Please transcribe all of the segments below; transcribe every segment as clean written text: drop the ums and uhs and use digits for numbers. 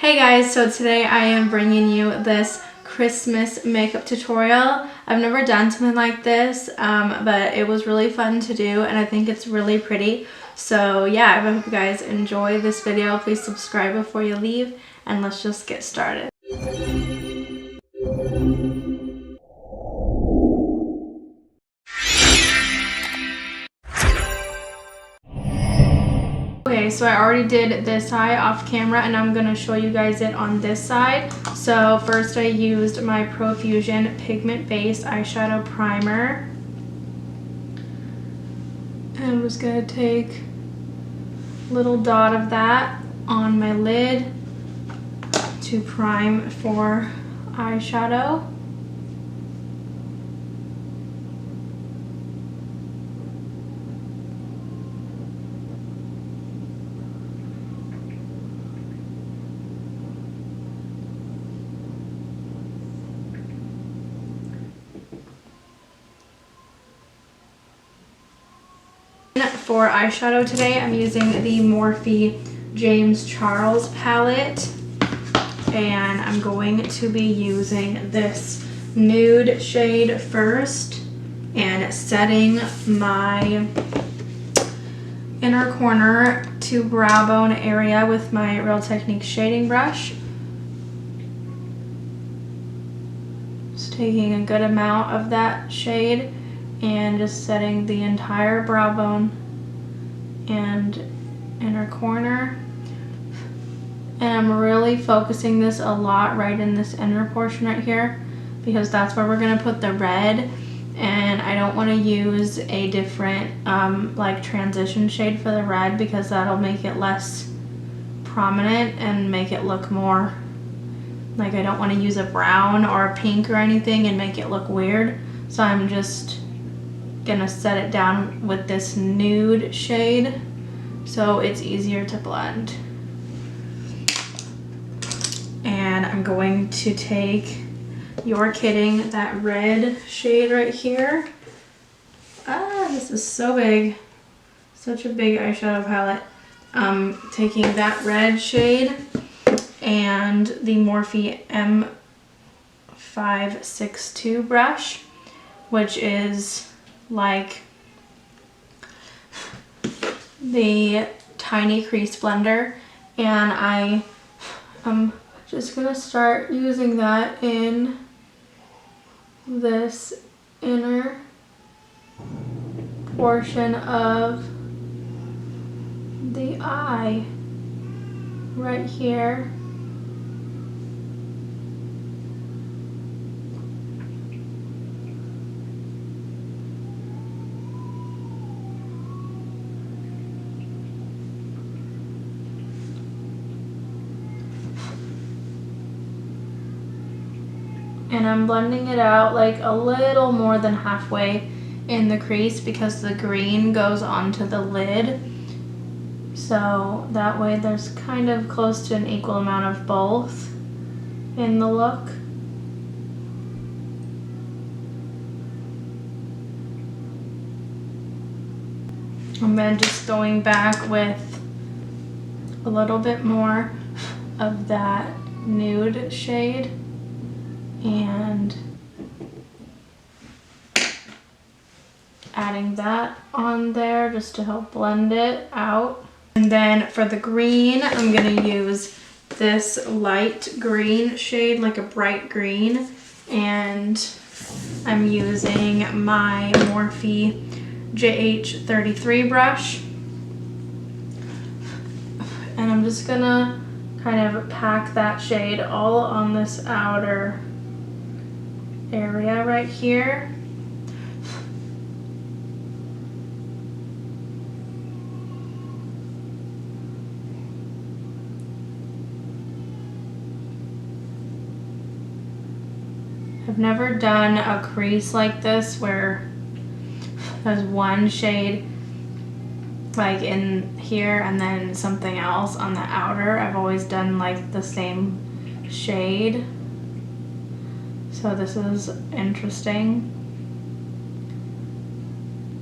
Hey guys, so today I am bringing you this Christmas makeup tutorial. I've never done something like this, but it was really fun to do and I think it's really pretty. So yeah, I hope you guys enjoy this video. Please subscribe before you leave and let's just get started. Okay, so I already did this eye off camera and I'm going to show you guys it on this side. So first I used my Profusion Pigment Based Eyeshadow Primer. And I'm just going to take a little dot of that on my lid to prime for eyeshadow. For eyeshadow today, I'm using the Morphe James Charles palette, and I'm going to be using this nude shade first and setting my inner corner to brow bone area with my Real Techniques shading brush. Just taking a good amount of that shade and just setting the entire brow bone and inner corner. And I'm really focusing this a lot right in this inner portion right here because that's where we're going to put the red, and I don't want to use a different like transition shade for the red because that'll make it less prominent and make it look more like, I don't want to use a brown or a pink or anything and make it look weird. So I'm just gonna set it down with this nude shade so it's easier to blend. And I'm going to take, you're kidding, that red shade right here. This is so big. Such a big eyeshadow palette. Taking that red shade and the Morphe M562 brush, which is like the tiny crease blender, and I am just gonna start using that in this inner portion of the eye right here. And I'm blending it out like a little more than halfway in the crease because the green goes onto the lid. So that way there's kind of close to an equal amount of both in the look. And then just going back with a little bit more of that nude shade and adding that on there just to help blend it out. And then for the green, I'm gonna use this light green shade, like a bright green, and I'm using my Morphe JH33 brush, and I'm just gonna kind of pack that shade all on this outer area right here. I've never done a crease like this where there's one shade like in here and then something else on the outer. I've always done like the same shade. So this is interesting.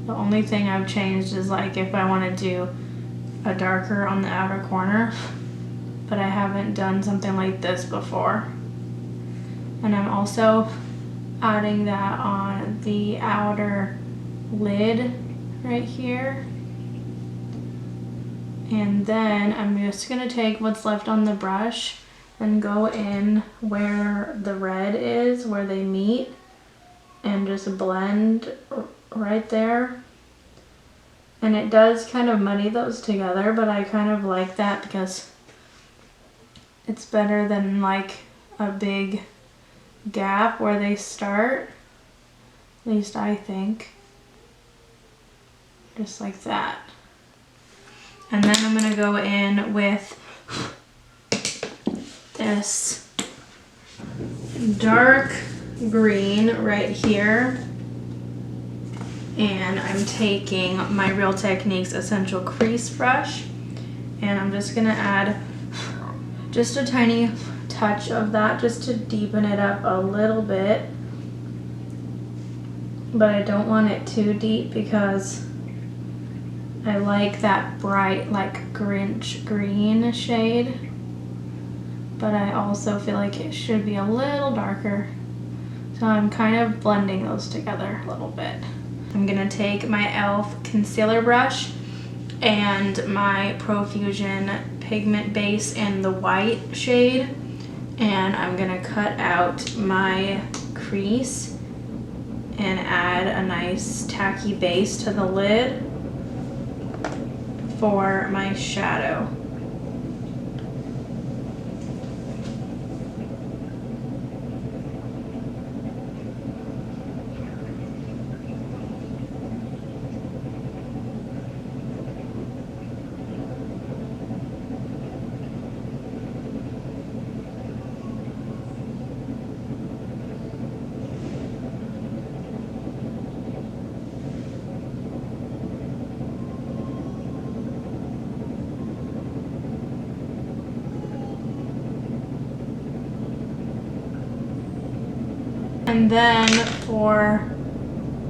The only thing I've changed is like if I want to do a darker on the outer corner. but I haven't done something like this before. And I'm also adding that on the outer lid right here. And then I'm just gonna take what's left on the brush and go in where the red is, where they meet, and just blend right there. And it does kind of muddy those together, but I kind of like that because it's better than like a big gap where they start. At least I think. Just like that. And then I'm gonna go in with this dark green right here. And I'm taking my Real Techniques Essential Crease Brush, and I'm just gonna add just a tiny touch of that just to deepen it up a little bit. But I don't want it too deep because I like that bright, like Grinch green shade. But I also feel like it should be a little darker. So I'm kind of blending those together a little bit. I'm gonna take my e.l.f. concealer brush and my Profusion pigment base in the white shade, and I'm gonna cut out my crease and add a nice tacky base to the lid for my shadow. And then for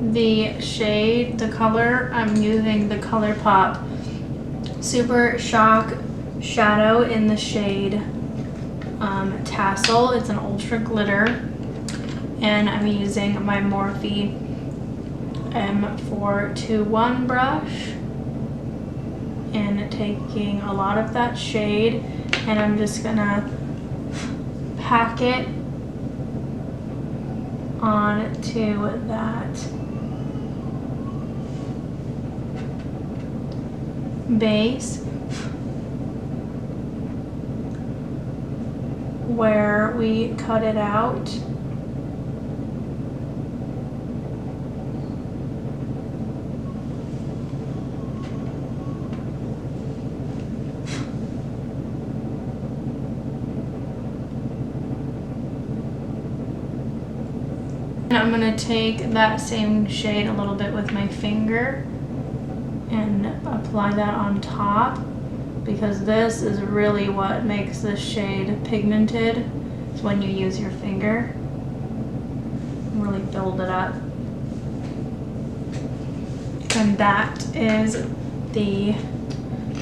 the shade, the color, I'm using the ColourPop Super Shock Shadow in the shade Tassel. It's an ultra glitter. And I'm using my Morphe M421 brush and taking a lot of that shade, and I'm just gonna pack it onto that base where we cut it out. And I'm going to take that same shade a little bit with my finger and apply that on top, because this is really what makes this shade pigmented, is when you use your finger and really build it up. And that is the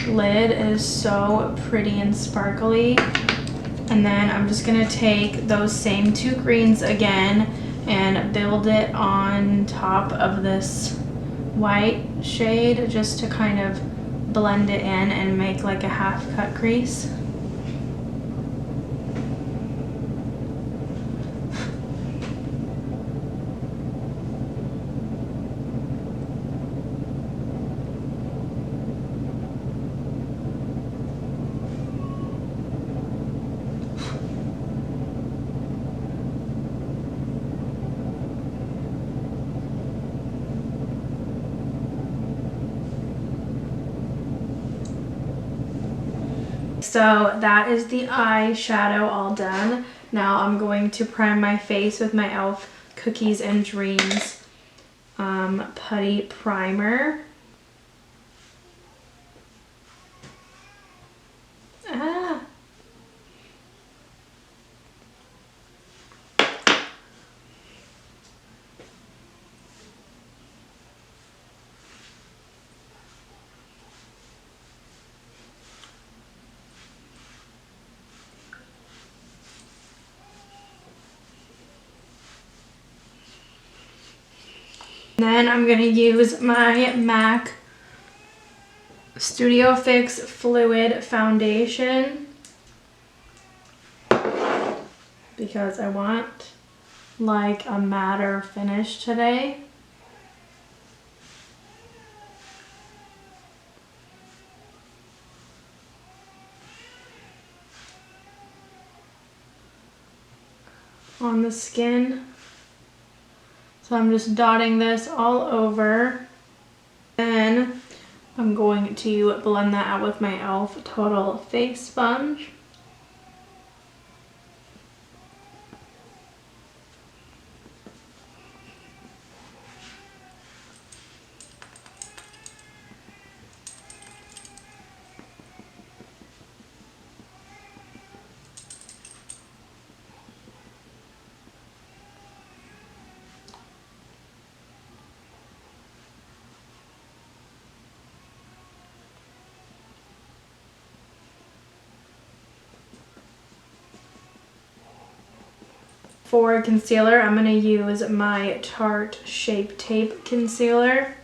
lid. It is so pretty and sparkly. And then I'm just going to take those same two greens again and build it on top of this white shade just to kind of blend it in and make like a half cut crease. So that is the eyeshadow all done. Now I'm going to prime my face with my e.l.f. Cookies and Dreams Putty Primer. Then I'm going to use my MAC Studio Fix Fluid Foundation because I want like a matter finish today. On the skin. So I'm just dotting this all over. Then I'm going to blend that out with my e.l.f. Total Face Sponge. For concealer, I'm going to use my Tarte Shape Tape Concealer.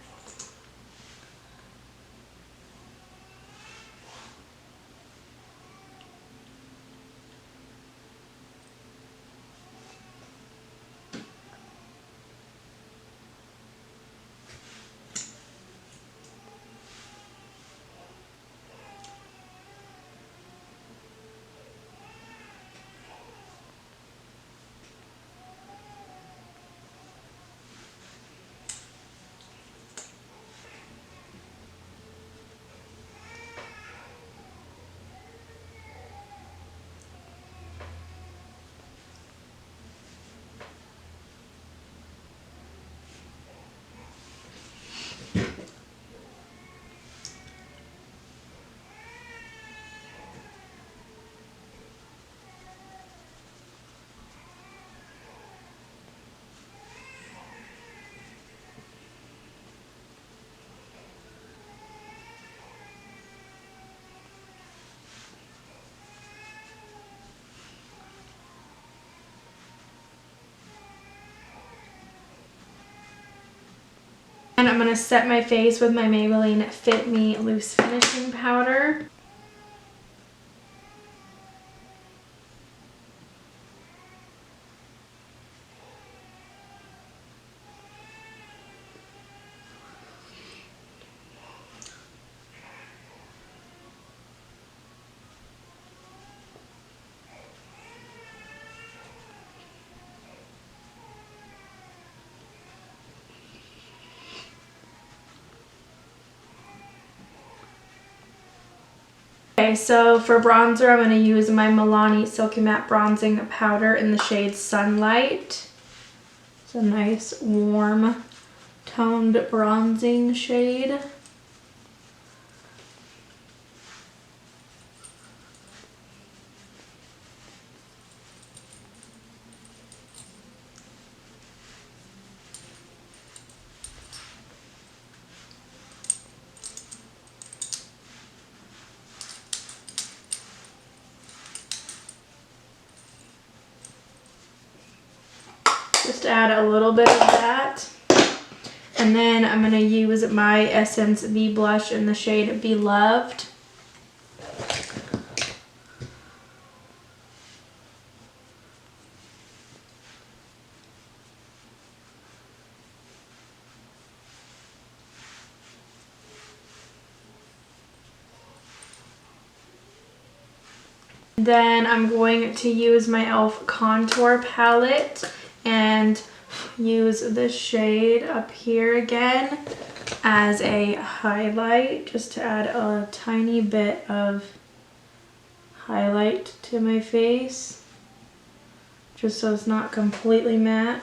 And I'm going to set my face with my Maybelline Fit Me Loose Finishing Powder. Okay, so for bronzer, I'm going to use my Milani Silky Matte Bronzing Powder in the shade Sunlight. It's a nice, warm, toned bronzing shade. Just add a little bit of that. And then I'm going to use my Essence V Blush in the shade Beloved. Then I'm going to use my e.l.f. Contour Palette and use this shade up here again as a highlight, just to add a tiny bit of highlight to my face, just so it's not completely matte.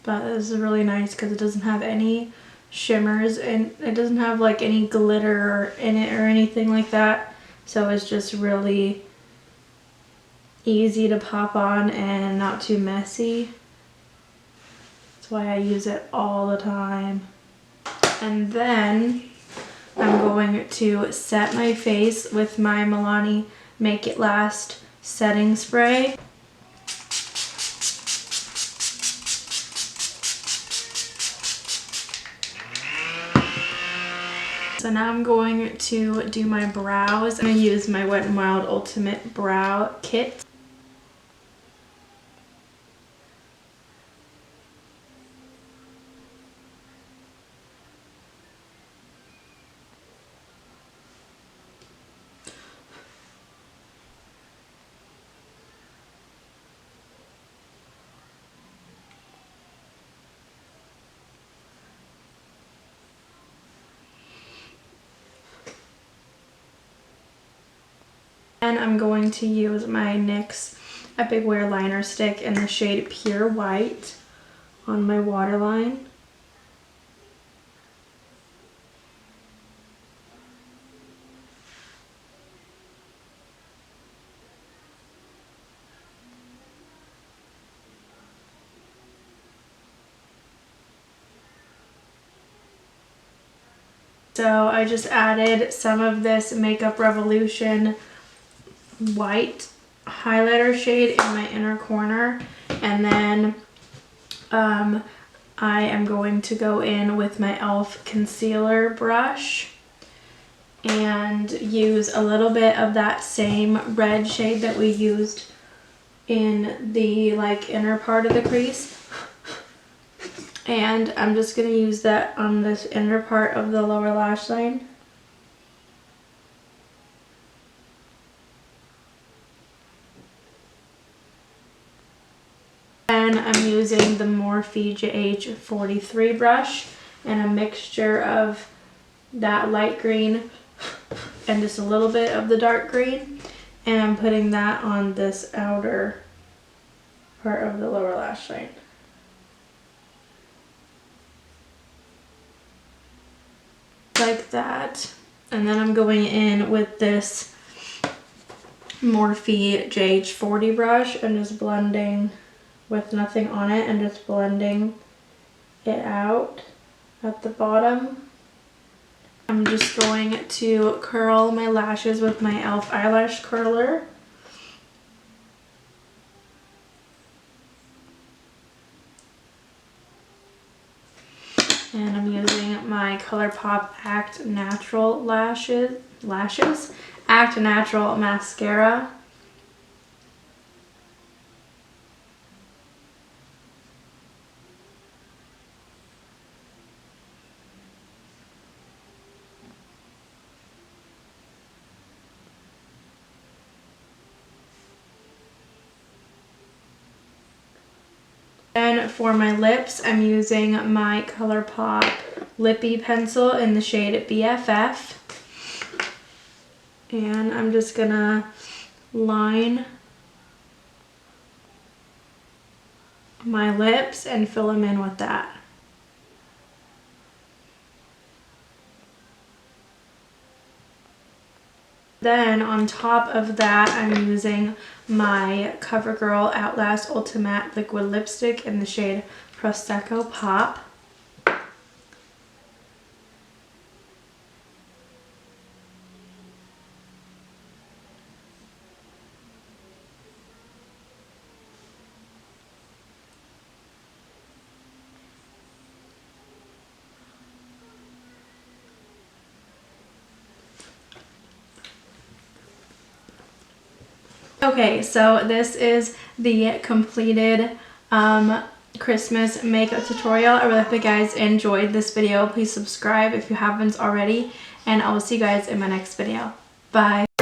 But this is really nice because it doesn't have any shimmers and it doesn't have like any glitter in it or anything like that, so it's just really easy to pop on and not too messy. That's why I use it all the time. And then I'm going to set my face with my Milani Make It Last setting spray. So now I'm going to do my brows. I'm going to use my Wet n Wild Ultimate Brow Kit. And I'm going to use my NYX Epic Wear Liner Stick in the shade Pure White on my waterline. So I just added some of this Makeup Revolution white highlighter shade in my inner corner, and then I am going to go in with my e.l.f. concealer brush and use a little bit of that same red shade that we used in the inner part of the crease, and I'm just going to use that on this inner part of the lower lash line. And I'm using the Morphe GH43 brush and a mixture of that light green and just a little bit of the dark green, and I'm putting that on this outer part of the lower lash line. Like that. And then I'm going in with this Morphe GH40 brush and just blending with nothing on it and just blending it out at the bottom. I'm just going to curl my lashes with my e.l.f. eyelash curler. And I'm using my ColourPop Act Natural Act Natural mascara. And for my lips, I'm using my ColourPop Lippy Pencil in the shade BFF. And I'm just gonna line my lips and fill them in with that. Then on top of that, I'm using my CoverGirl Outlast Ultimate Liquid Lipstick in the shade Prosecco Pop. Okay, so this is the completed Christmas makeup tutorial. I really hope you guys enjoyed this video. Please subscribe if you haven't already, and I will see you guys in my next video. Bye!